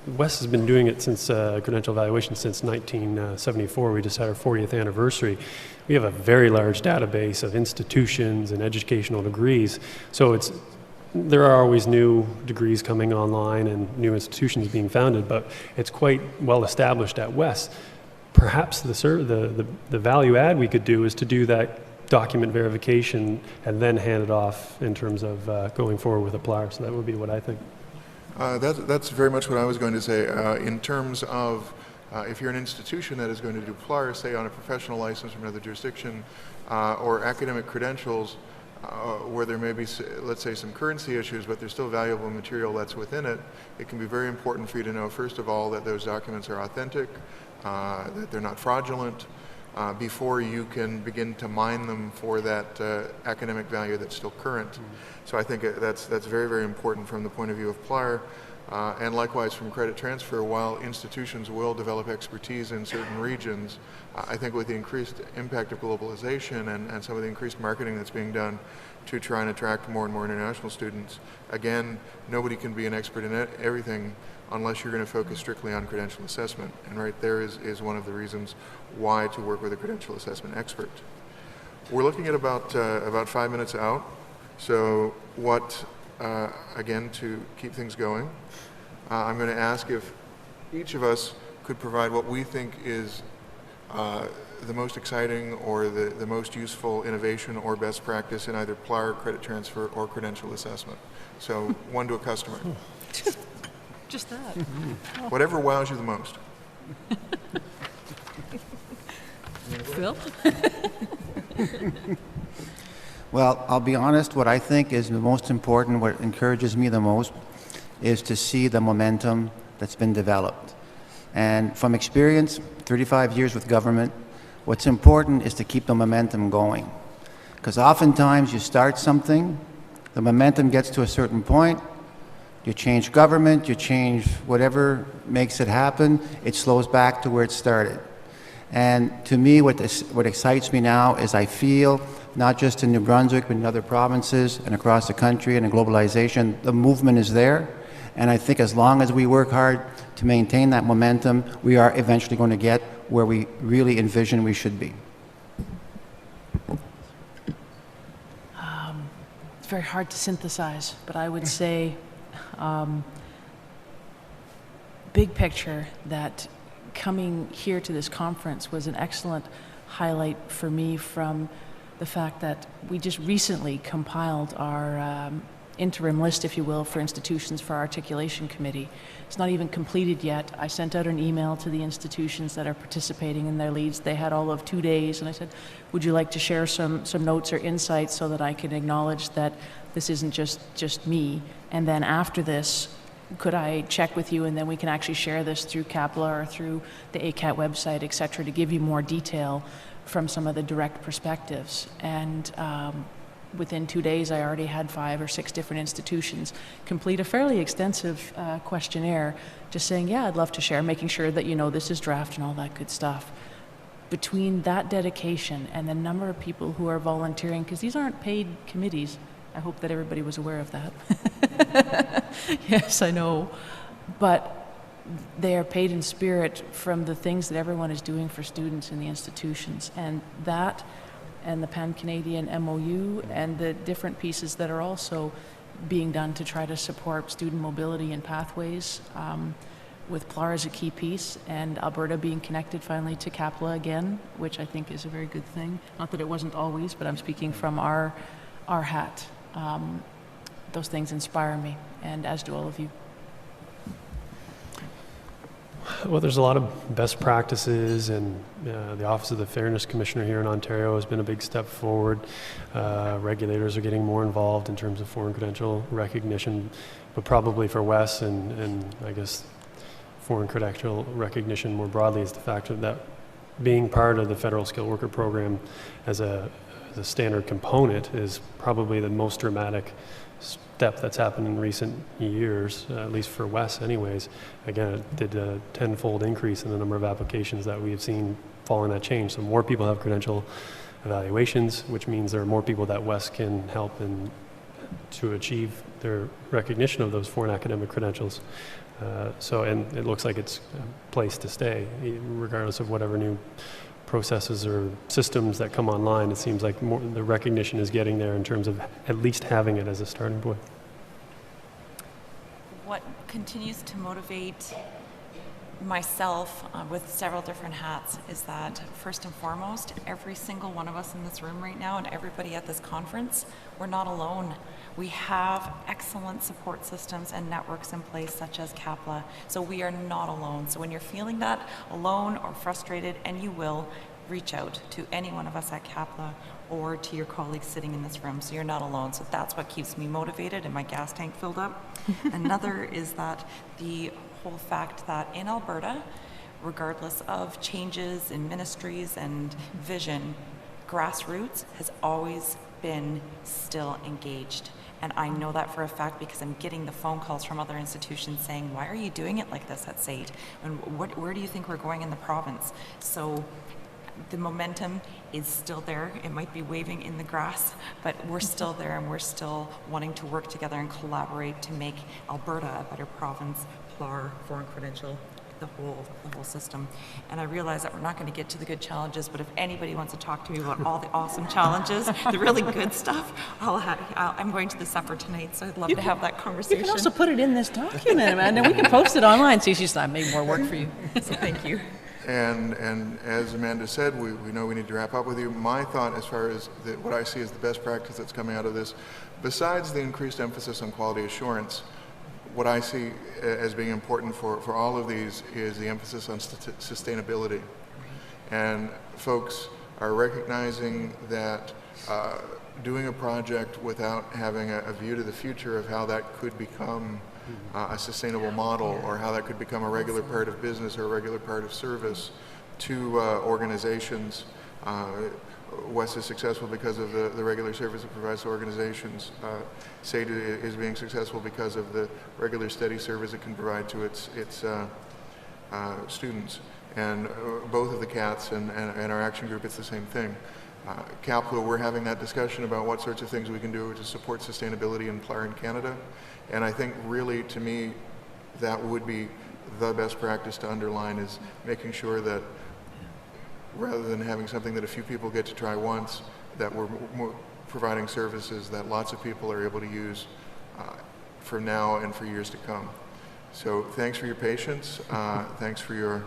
WES has been doing it since credential evaluation since 1974. We just had our 40th anniversary. We have a very large database of institutions and educational degrees. So there are always new degrees coming online and new institutions being founded, but it's quite well established at WES. Perhaps the value add we could do is to do that document verification and then hand it off in terms of going forward with a PLAR. So that would be what I think. That's very much what I was going to say. In terms of if you're an institution that is going to do PLAR, say on a professional license from another jurisdiction, or academic credentials, where there may be, let's say, some currency issues, but there's still valuable material that's within it, it can be very important for you to know, first of all, that those documents are authentic, that they're not fraudulent, before you can begin to mine them for that academic value that's still current. So I think that's very, very important from the point of view of PLAR. And likewise from credit transfer, while institutions will develop expertise in certain regions, I think with the increased impact of globalization and some of the increased marketing that's being done to try and attract more and more international students, again, nobody can be an expert in everything unless you're going to focus strictly on credential assessment. And right there is one of the reasons why to work with a credential assessment expert. We're looking at about 5 minutes out. So again, to keep things going, I'm going to ask if each of us could provide what we think is the most exciting or the most useful innovation or best practice in either PLAR, credit transfer, or credential assessment. So one to a customer. Just that. Whatever wows you the most. Phil? Well, I'll be honest, what I think is the most important, what encourages me the most, is to see the momentum that's been developed. And from experience, 35 years with government, what's important is to keep the momentum going. Because oftentimes you start something, the momentum gets to a certain point, you change government, you change whatever makes it happen, it slows back to where it started. And to me, what excites me now is I feel, not just in New Brunswick, but in other provinces and across the country and in globalization, the movement is there. And I think as long as we work hard to maintain that momentum, we are eventually going to get where we really envision we should be. It's very hard to synthesize, but I would say big picture that coming here to this conference was an excellent highlight for me from the fact that we just recently compiled our interim list, if you will, for institutions for our articulation committee. It's not even completed yet. I sent out an email to the institutions that are participating in their leads. They had all of 2 days, and I said, would you like to share some notes or insights so that I can acknowledge that this isn't just me? And then after this, could I check with you, and then we can actually share this through CAPLA or through the ACAT website, et cetera, to give you more detail from some of the direct perspectives. And within 2 days, I already had 5 or 6 different institutions complete a fairly extensive questionnaire, just saying, yeah, I'd love to share, making sure that you know this is draft and all that good stuff. Between that dedication and the number of people who are volunteering, because these aren't paid committees, I hope that everybody was aware of that. Yes, I know. But they are paid in spirit from the things that everyone is doing for students in the institutions. And that and the Pan-Canadian MOU and the different pieces that are also being done to try to support student mobility and pathways, with PLAR as a key piece, and Alberta being connected finally to CAPLA again, which I think is a very good thing. Not that it wasn't always, but I'm speaking from our hat. Those things inspire me, and as do all of you. Well, there's a lot of best practices, and the Office of the Fairness Commissioner here in Ontario has been a big step forward. Regulators are getting more involved in terms of foreign credential recognition, but probably for Wes and I guess foreign credential recognition more broadly is the fact that being part of the federal skilled worker program as a standard component is probably the most dramatic step that's happened in recent years, at least for Wes anyways. Again, it did a tenfold increase in the number of applications that we have seen following that change. So more people have credential evaluations, which means there are more people that Wes can help in to achieve their recognition of those foreign academic credentials. And it looks like it's a place to stay, regardless of whatever new processes or systems that come online. It seems like the recognition is getting there in terms of at least having it as a starting point. What continues to motivate myself with several different hats is that, first and foremost, every single one of us in this room right now and everybody at this conference, we're not alone. We have excellent support systems and networks in place, such as CAPLA, so we are not alone. So when you're feeling that alone or frustrated, and you will, reach out to any one of us at CAPLA or to your colleagues sitting in this room, so you're not alone. So that's what keeps me motivated and my gas tank filled up. Another is that the whole fact that in Alberta, regardless of changes in ministries and vision, grassroots has always been still engaged. And I know that for a fact because I'm getting the phone calls from other institutions saying, why are you doing it like this at SAIT? And where do you think we're going in the province? So the momentum is still there. It might be waving in the grass, but we're still there, and we're still wanting to work together and collaborate to make Alberta a better province, PLAR, foreign credential, the whole system. And I realize that we're not going to get to the good challenges, but if anybody wants to talk to me about all the awesome challenges, the really good stuff, I'm going to the supper tonight, so I'd love to have that conversation. You can also put it in this document, Amanda. We can post it online. See, she's not made more work for you. So thank you. And as Amanda said, we know we need to wrap up with you. My thought as far as what I see as the best practice that's coming out of this, besides the increased emphasis on quality assurance, what I see as being important for all of these is the emphasis on sustainability. And folks are recognizing that doing a project without having a view to the future of how that could become a sustainable model, or how that could become a regular part of business or a regular part of service to organizations. Wes is successful because of the regular service it provides to organizations. SAIT is being successful because of the regular steady service it can provide to its students. And both of the CATs and our action group, it's the same thing. CAPLA, we're having that discussion about what sorts of things we can do to support sustainability in PLAR in Canada. And I think really, to me, that would be the best practice to underline, is making sure that rather than having something that a few people get to try once, that we're providing services that lots of people are able to use for now and for years to come. So thanks for your patience. Thanks for your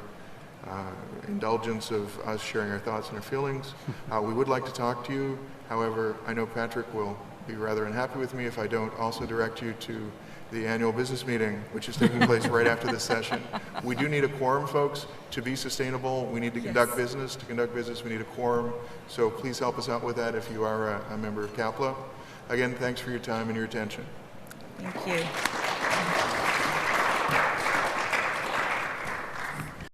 indulgence of us sharing our thoughts and our feelings. We would like to talk to you. However, I know Patrick will be rather unhappy with me if I don't also direct you to the annual business meeting, which is taking place right after this session. We do need a quorum, folks, to be sustainable. We need to conduct business. To conduct business, we need a quorum. So please help us out with that if you are a member of CAPLA. Again, thanks for your time and your attention. Thank you.